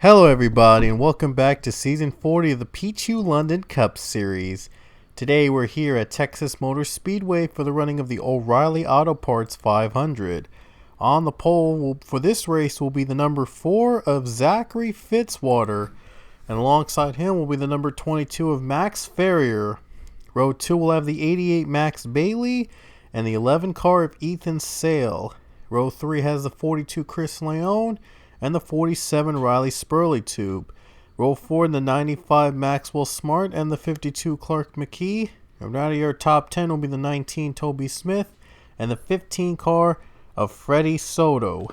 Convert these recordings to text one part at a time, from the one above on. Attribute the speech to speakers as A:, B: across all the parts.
A: Hello everybody and welcome back to Season 40 of the Pichu London Cup Series. Today we're here at Texas Motor Speedway for the running of the O'Reilly Auto Parts 500. On the pole for this race will be the number 4 of Zachary Fitzwater, and alongside him will be the number 22 of Max Ferrier. Row 2 will have the 88 Max Bailey and the 11 car of Ethan Sale. Row 3 has the 42 Chris Leone and the 47 Riley Spurley Tube. Row 4 in the 95 Maxwell Smart and the 52 Clark McKee. And out of your top 10 will be the 19 Toby Smith and the 15 car of Freddie Soto.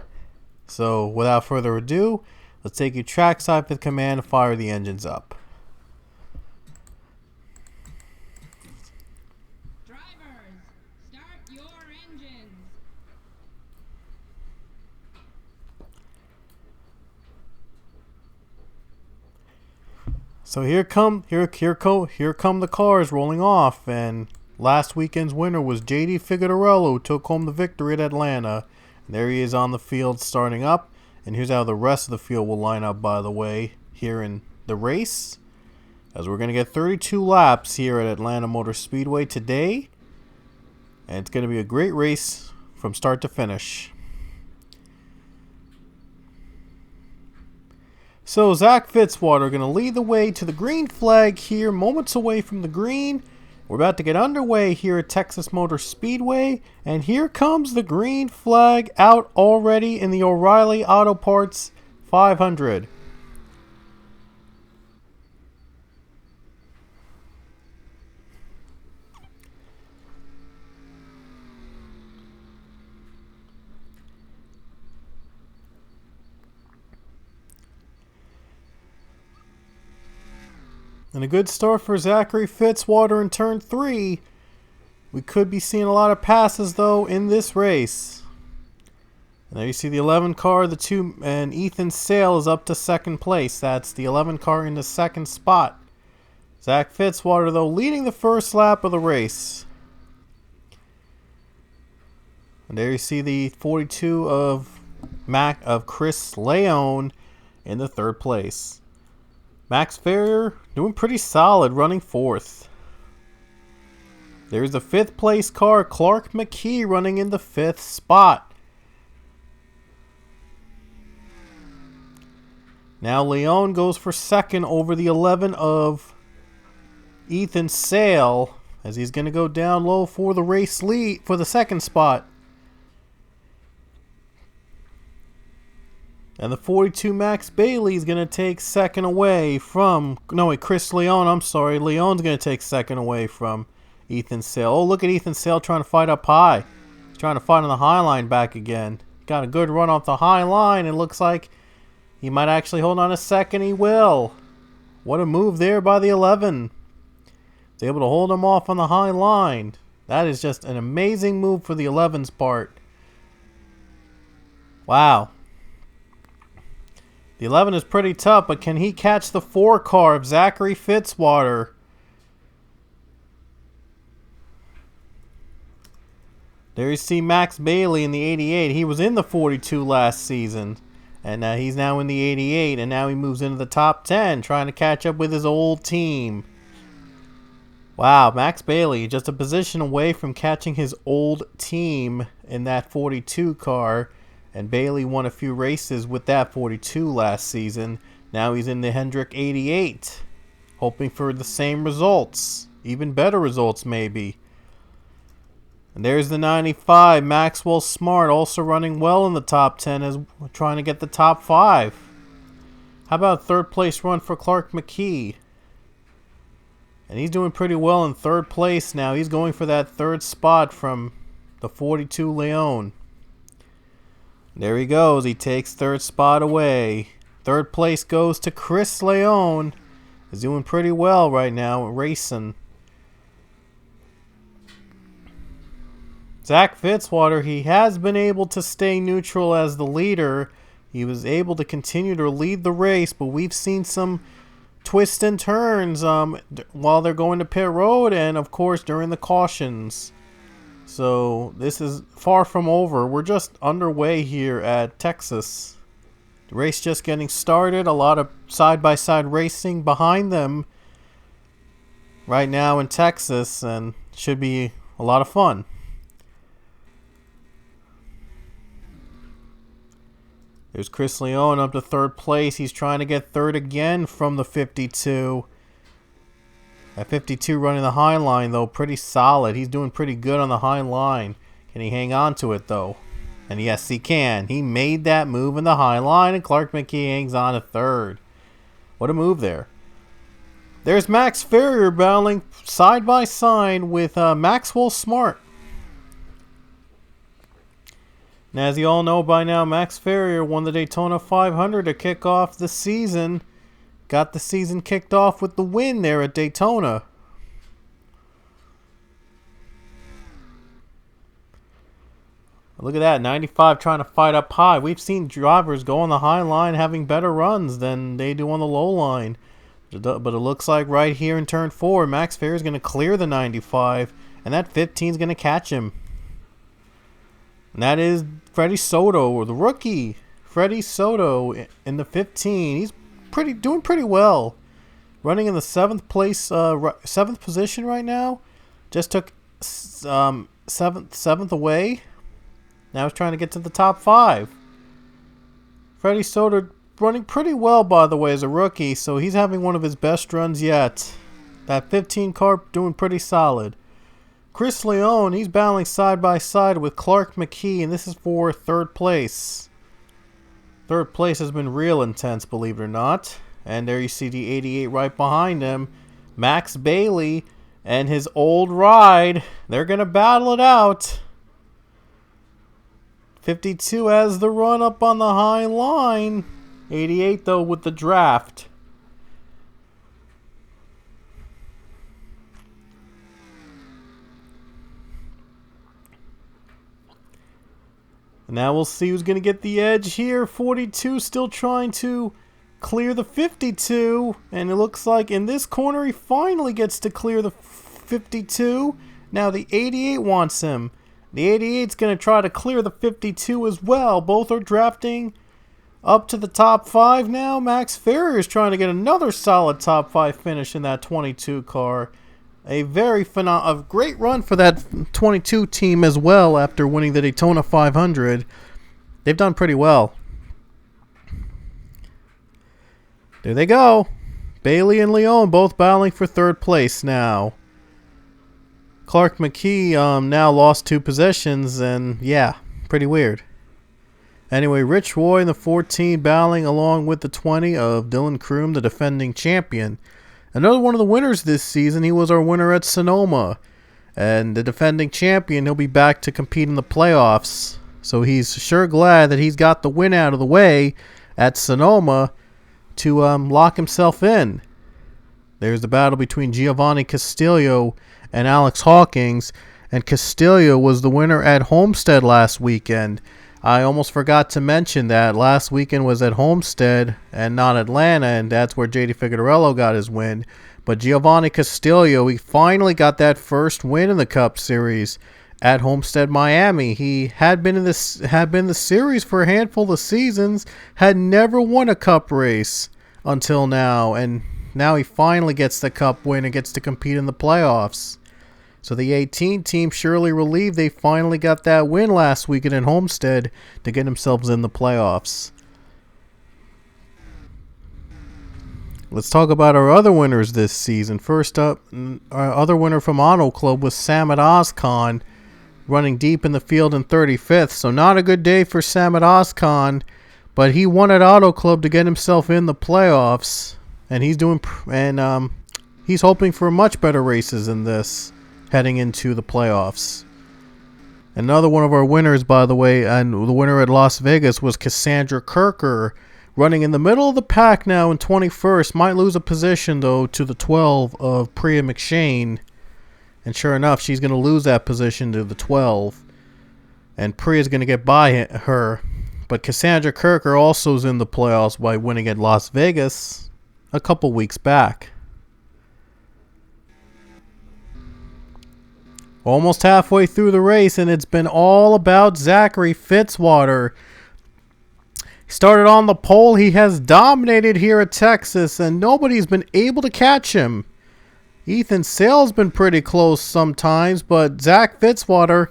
A: So without further ado, let's take you trackside for the command and fire the engines up.
B: Drivers, start your engines.
A: So here come the cars rolling off, and last weekend's winner was JD Figueroa, who took home the victory at Atlanta. And there he is on the field starting up, and here's how the rest of the field will line up, by the way, here in the race, as we're going to get 32 laps here at Atlanta Motor Speedway today, and it's going to be a great race from start to finish. So Zach Fitzwater going to lead the way to the green flag here, moments away from the green. We're about to get underway here at Texas Motor Speedway, and here comes the green flag out already in the O'Reilly Auto Parts 500. And a good start for Zachary Fitzwater in turn 3. We could be seeing a lot of passes, though, in this race. And there you see the 11 car, the 2, and Ethan Sale is up to second place. That's the 11 car in the second spot. Zach Fitzwater, though, leading the first lap of the race. And there you see the 42 of Chris Leone in the third place. Max Ferrier doing pretty solid, running fourth. There's the fifth place car, Clark McKee, running in the fifth spot. Now Leone goes for second over the 11 of Ethan Sale, as he's going to go down low for the race lead for the second spot. And the 42 Max Bailey is going to take second away from... No, wait, Chris Leone, I'm sorry. Leone's going to take second away from Ethan Sale. Oh, look at Ethan Sale trying to fight up high. He's trying to fight on the high line back again. Got a good run off the high line. It looks like he might actually hold on a second. He will. What a move there by the 11. He's able to hold him off on the high line. That is just an amazing move for the 11's part. Wow. The 11 is pretty tough, but can he catch the 4 car of Zachary Fitzwater? There you see Max Bailey in the 88. He was in the 42 last season, and he's now in the 88, and now he moves into the top 10, trying to catch up with his old team. Wow, Max Bailey just a position away from catching his old team in that 42 car. And Bailey won a few races with that 42 last season. Now he's in the Hendrick 88, hoping for the same results, even better results maybe. And there's the 95 Maxwell Smart, also running well in the top 10 as we're trying to get the top 5. How about third place run for Clark McKee? And he's doing pretty well in third place now. He's going for that third spot from the 42 Leone. There he goes. He takes third spot away. Third place goes to Chris Leone. He's doing pretty well right now racing. Zach Fitzwater, he has been able to stay neutral as the leader. He was able to continue to lead the race, but we've seen some twists and turns while they're going to pit road and, of course, during the cautions. So this is far from over. We're just underway here at Texas. The race just getting started. A lot of side-by-side racing behind them right now in Texas, and should be a lot of fun. There's Chris Leone up to third place. He's trying to get third again from the 52. At 52 running the high line, though, pretty solid. He's doing pretty good on the high line. Can he hang on to it, though? And yes, he can. He made that move in the high line, and Clark McKee hangs on to third. What a move there. There's Max Farrier battling side by side with Maxwell Smart. And as you all know by now, Max Farrier won the Daytona 500 to kick off the season. Got the season kicked off with the win there at Daytona. Look at that, 95 trying to fight up high. We've seen drivers go on the high line having better runs than they do on the low line. But it looks like right here in turn 4, Max Farrier is going to clear the 95, and that 15 is going to catch him. And that is Freddie Soto, or the rookie. Freddie Soto in the 15. He's doing pretty well. Running in the 7th position right now. Just took seventh away. Now he's trying to get to the top 5. Freddie Soto running pretty well, by the way, as a rookie, so he's having one of his best runs yet. That 15 car doing pretty solid. Chris Leone, he's battling side by side with Clark McKee, and this is for third place. Third place has been real intense, believe it or not. And there you see the 88 right behind him. Max Bailey and his old ride. They're going to battle it out. 52 has the run up on the high line. 88 though with the draft. And now we'll see who's going to get the edge here. 42 still trying to clear the 52. And it looks like in this corner he finally gets to clear the 52. Now the 88 wants him. The 88's going to try to clear the 52 as well. Both are drafting up to the top 5 now. Max Farrier is trying to get another solid top 5 finish in that 22 car. A great run for that 22 team as well after winning the Daytona 500. They've done pretty well. There they go. Bailey and Leone both battling for third place now. Clark McKee now lost 2 positions, and yeah, pretty weird. Anyway, Rich Roy in the 14 battling along with the 20 of Dylan Kroom, the defending champion. Another one of the winners this season. He was our winner at Sonoma. And the defending champion, he'll be back to compete in the playoffs. So he's sure glad that he's got the win out of the way at Sonoma to lock himself in. There's the battle between Giovanni Castillo and Alex Hawkins, and Castillo was the winner at Homestead last weekend. I almost forgot to mention that last weekend was at Homestead and not Atlanta, and that's where JD Figueroa got his win. But Giovanni Castillo, he finally got that first win in the Cup Series at Homestead, Miami. He had been in the series for a handful of seasons, had never won a Cup race until now, and now he finally gets the Cup win and gets to compete in the playoffs. So the 18 team surely relieved they finally got that win last weekend in Homestead to get themselves in the playoffs. Let's talk about our other winners this season. First up, our other winner from Auto Club was Sam at Oscon, running deep in the field in 35th. So not a good day for Sam at Oscon, but he won at Auto Club to get himself in the playoffs, and he's hoping for much better races than this heading into the playoffs. Another one of our winners, by the way, and the winner at Las Vegas was Cassandra Kirker, running in the middle of the pack now in 21st. Might lose a position, though, to the 12 of Priya McShane. And sure enough, she's going to lose that position to the 12. And Priya's going to get by her. But Cassandra Kirker also is in the playoffs by winning at Las Vegas a couple weeks back. Almost halfway through the race, and it's been all about Zachary Fitzwater. Started on the pole. He has dominated here at Texas, and nobody's been able to catch him. Ethan Sale's been pretty close sometimes, but Zach Fitzwater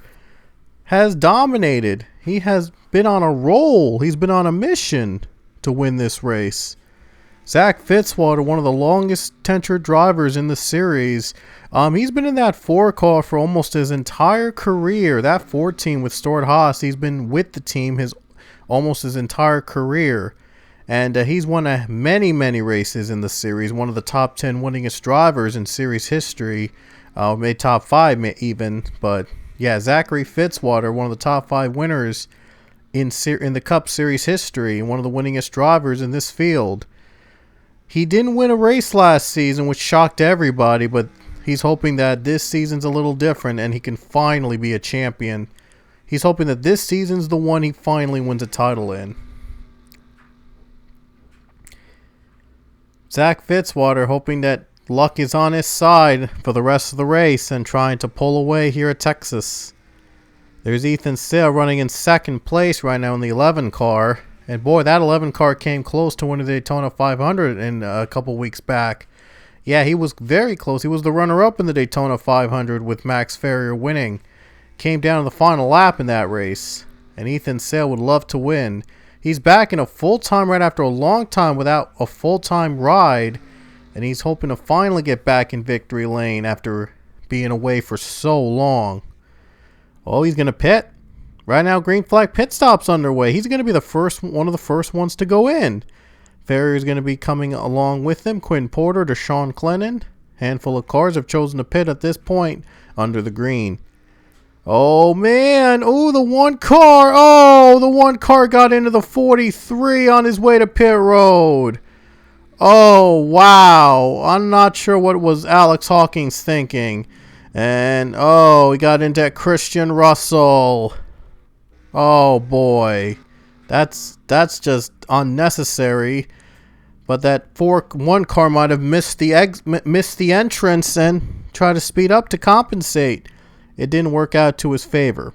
A: has dominated. He has been on a roll. He's been on a mission to win this race. Zach Fitzwater, one of the longest tenured drivers in the series. He's been in that 4 car for almost his entire career. That 14 with Stewart-Haas, he's been with the team almost his entire career. And he's won many, many races in the series. One of the top 10 winningest drivers in series history. Made top 5 even. But yeah, Zachary Fitzwater, one of the top 5 winners in the Cup Series history. One of the winningest drivers in this field. He didn't win a race last season, which shocked everybody. But he's hoping that this season's a little different and he can finally be a champion. He's hoping that this season's the one he finally wins a title in. Zach Fitzwater hoping that luck is on his side for the rest of the race and trying to pull away here at Texas. There's Ethan Sale running in second place right now in the 11 car. And boy, that 11 car came close to winning the Daytona 500 in a couple weeks back. Yeah, he was very close. He was the runner-up in the Daytona 500 with Max Ferrier winning. Came down to the final lap in that race. And Ethan Sale would love to win. He's back in a full-time ride after a long time without a full-time ride. And he's hoping to finally get back in victory lane after being away for so long. Oh, he's going to pit. Right now, green flag pit stop's underway. He's going to be one of the first ones to go in. Ferrier's going to be coming along with him. Quinn Porter to Sean Clennon. Handful of cars have chosen to pit at this point under the green. Oh, man. Oh, the one car. Oh, the one car got into the 43 on his way to pit road. Oh, wow. I'm not sure what was Alex Hawkins thinking. And, oh, he got into Christian Russell. Oh, boy. That's just unnecessary. But that one car might have missed the entrance and tried to speed up to compensate. It didn't work out to his favor.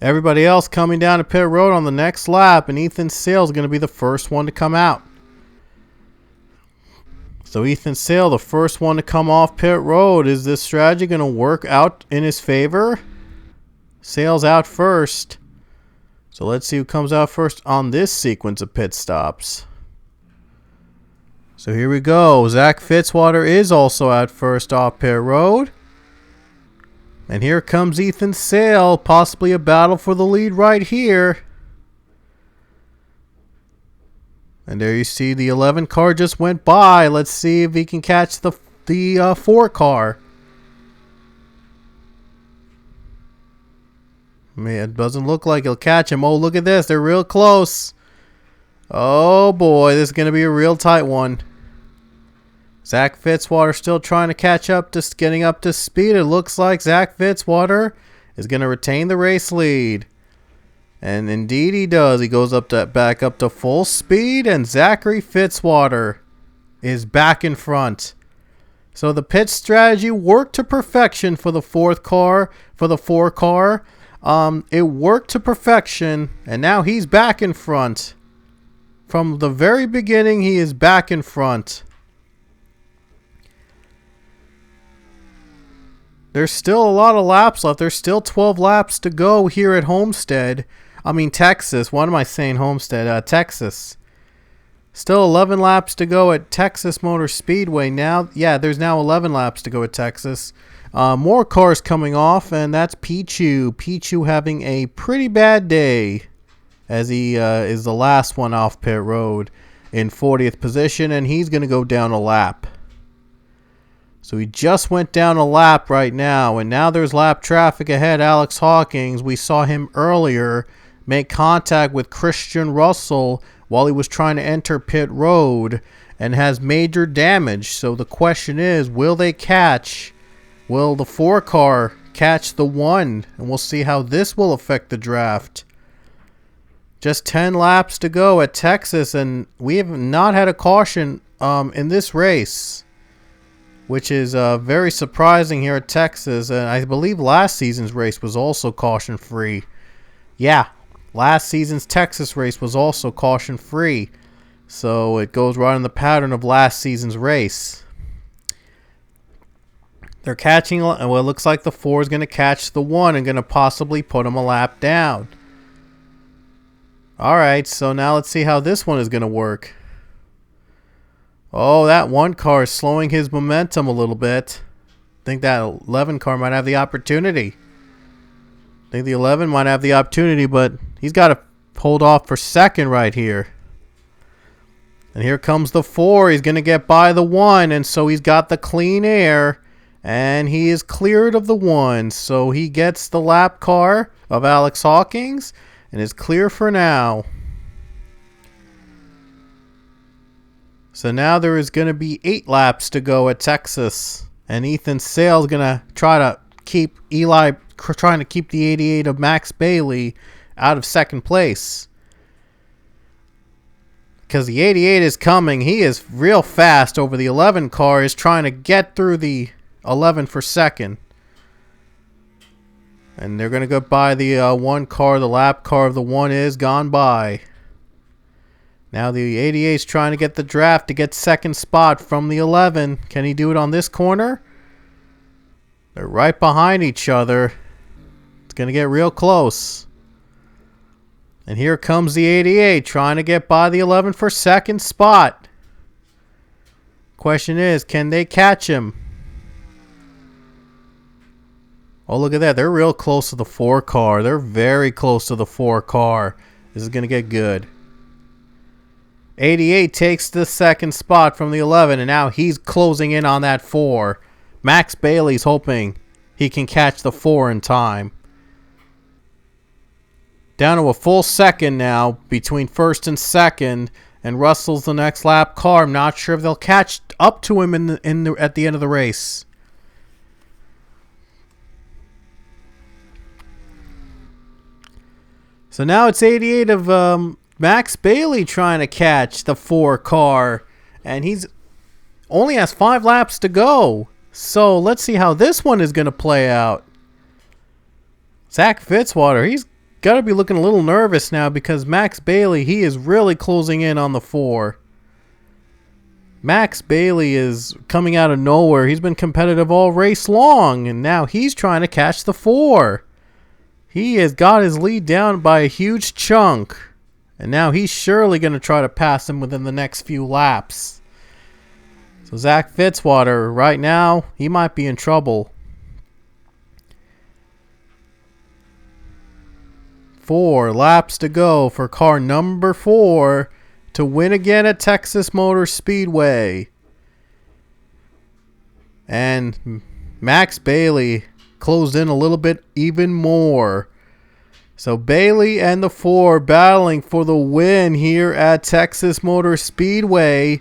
A: Everybody else coming down to pit road on the next lap, and Ethan Sale is going to be the first one to come out. So Ethan Sale, the first one to come off pit road. Is this strategy going to work out in his favor? Sale's out first. So let's see who comes out first on this sequence of pit stops. So here we go. Zach Fitzwater is also out first off pit road. And here comes Ethan Sale. Possibly a battle for the lead right here. And there you see the 11 car just went by. Let's see if he can catch the 4 car. Man, it doesn't look like he'll catch him. Oh, look at this. They're real close. Oh, boy. This is going to be a real tight one. Zach Fitzwater still trying to catch up, just getting up to speed. It looks like Zach Fitzwater is going to retain the race lead. And indeed he does. He goes back up to full speed, and Zachary Fitzwater is back in front. So the pit strategy worked to perfection for the 4 car. It worked to perfection, and now he's back in front. From the very beginning, he is back in front. There's still a lot of laps left. There's still 12 laps to go here at Texas. What am I saying, Homestead? Texas. Still 11 laps to go at Texas Motor Speedway now. Yeah, there's now 11 laps to go at Texas. More cars coming off, and that's Pichu. Pichu having a pretty bad day as he is the last one off pit road in 40th position, and he's going to go down a lap. So he just went down a lap right now, and now there's lap traffic ahead. Alex Hawkins, we saw him earlier make contact with Christian Russell while he was trying to enter pit road and has major damage. So the question is, will the 4 car catch the 1? And we'll see how this will affect the draft. Just 10 laps to go at Texas, and we have not had a caution in this race, which is very surprising here at Texas. And I believe last season's race was also caution-free. Yeah, last season's Texas race was also caution free. So it goes right in the pattern of last season's race. They're catching, well, it looks like the 4 is going to catch the 1 and going to possibly put him a lap down. Alright, so now let's see how this one is going to work. Oh, that 1 car is slowing his momentum a little bit. I think that 11 car might have the opportunity. I think the 11 might have the opportunity, but he's got to hold off for second right here. And here comes the 4. He's going to get by the 1, and so he's got the clean air. And he is cleared of the 1, so he gets the lap car of Alex Hawkins and is clear for now. So now there is going to be 8 laps to go at Texas. And Ethan Sale's going to try to keep trying to keep the 88 of Max Bailey out of second place. Because the 88 is coming. He is real fast over the 11 car. Is trying to get through the 11 for second. And they're going to go by the 1 car. The lap car of the 1 is gone by. Now the 88 is trying to get the draft to get second spot from the 11. Can he do it on this corner? They're right behind each other. It's going to get real close. And here comes the 88 trying to get by the 11 for second spot. Question is, can they catch him? Oh, look at that. They're real close to the 4 car. They're very close to the 4 car. This is going to get good. 88 takes the second spot from the 11, and now he's closing in on that 4. Max Bailey's hoping he can catch the 4 in time. Down to a full second now between first and second, and Russell's the next lap car. I'm not sure if they'll catch up to him at the end of the race. So now it's 88 of Max Bailey trying to catch the 4 car. And he's only has 5 laps to go. So let's see how this one is going to play out. Zach Fitzwater, he's got to be looking a little nervous now because Max Bailey, he is really closing in on the 4. Max Bailey is coming out of nowhere. He's been competitive all race long. And now he's trying to catch the 4. He has got his lead down by a huge chunk. And now he's surely going to try to pass him within the next few laps. So Zach Fitzwater, right now, he might be in trouble. 4 laps to go for car number 4 to win again at Texas Motor Speedway. And Max Bailey closed in a little bit even more. So Bailey and the 4 battling for the win here at Texas Motor Speedway.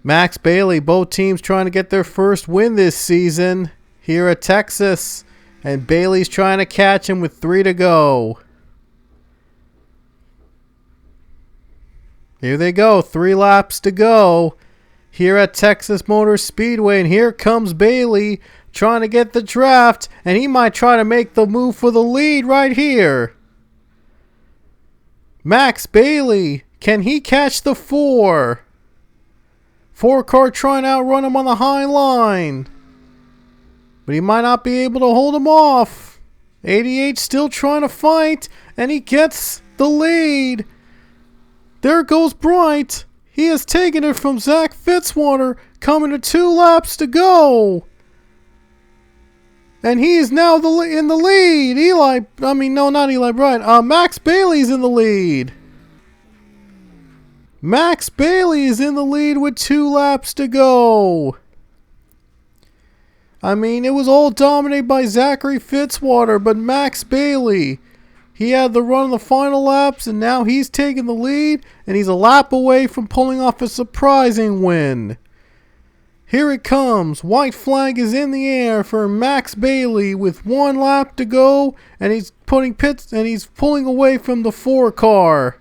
A: Max Bailey, both teams trying to get their first win this season here at Texas. And Bailey's trying to catch him with 3 to go. Here they go, 3 laps to go here at Texas Motor Speedway. And here comes Bailey trying to get the draft, and he might try to make the move for the lead right here. Max Bailey, can he catch the 4? 4 car trying to outrun him on the high line. But he might not be able to hold him off. 88 still trying to fight, and he gets the lead. There goes Bright. He has taken it from Zach Fitzwater, coming to 2 laps to go. And he is now in the lead. Not Eli Bright. Max Bailey's in the lead. Max Bailey is in the lead with 2 laps to go. It was all dominated by Zachary Fitzwater, but Max Bailey, he had the run of the final laps, and now he's taking the lead, and he's a lap away from pulling off a surprising win. Here it comes. White flag is in the air for Max Bailey with 1 lap to go, and he's pulling away from the 4 car.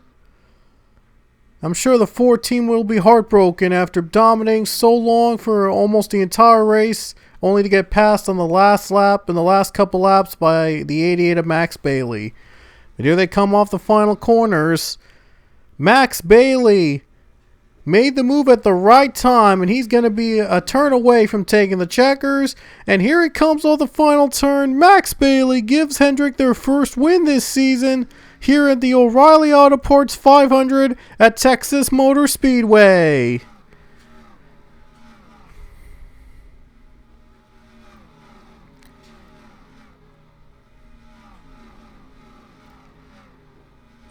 A: I'm sure the 4 team will be heartbroken after dominating so long for almost the entire race, only to get passed on the last lap and the last couple laps by the 88 of Max Bailey. And here they come off the final corners. Max Bailey made the move at the right time, and he's going to be a turn away from taking the checkers. And here it comes on the final turn. Max Bailey gives Hendrick their first win this season here at the O'Reilly Auto Parts 500 at Texas Motor Speedway.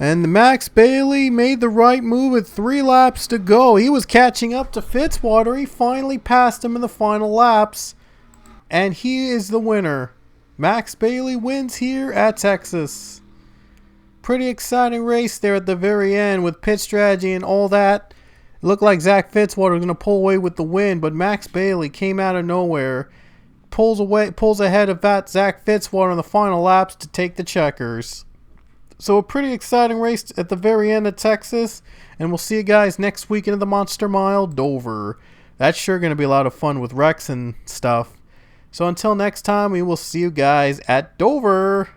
A: And Max Bailey made the right move with 3 laps to go. He was catching up to Fitzwater. He finally passed him in the final laps. And he is the winner. Max Bailey wins here at Texas. Pretty exciting race there at the very end with pit strategy and all that. It looked like Zach Fitzwater was going to pull away with the win, but Max Bailey came out of nowhere. Pulls ahead of that Zach Fitzwater in the final laps to take the checkers. So a pretty exciting race at the very end of Texas. And we'll see you guys next week into the Monster Mile, Dover. That's sure going to be a lot of fun with Rex and stuff. So until next time, we will see you guys at Dover.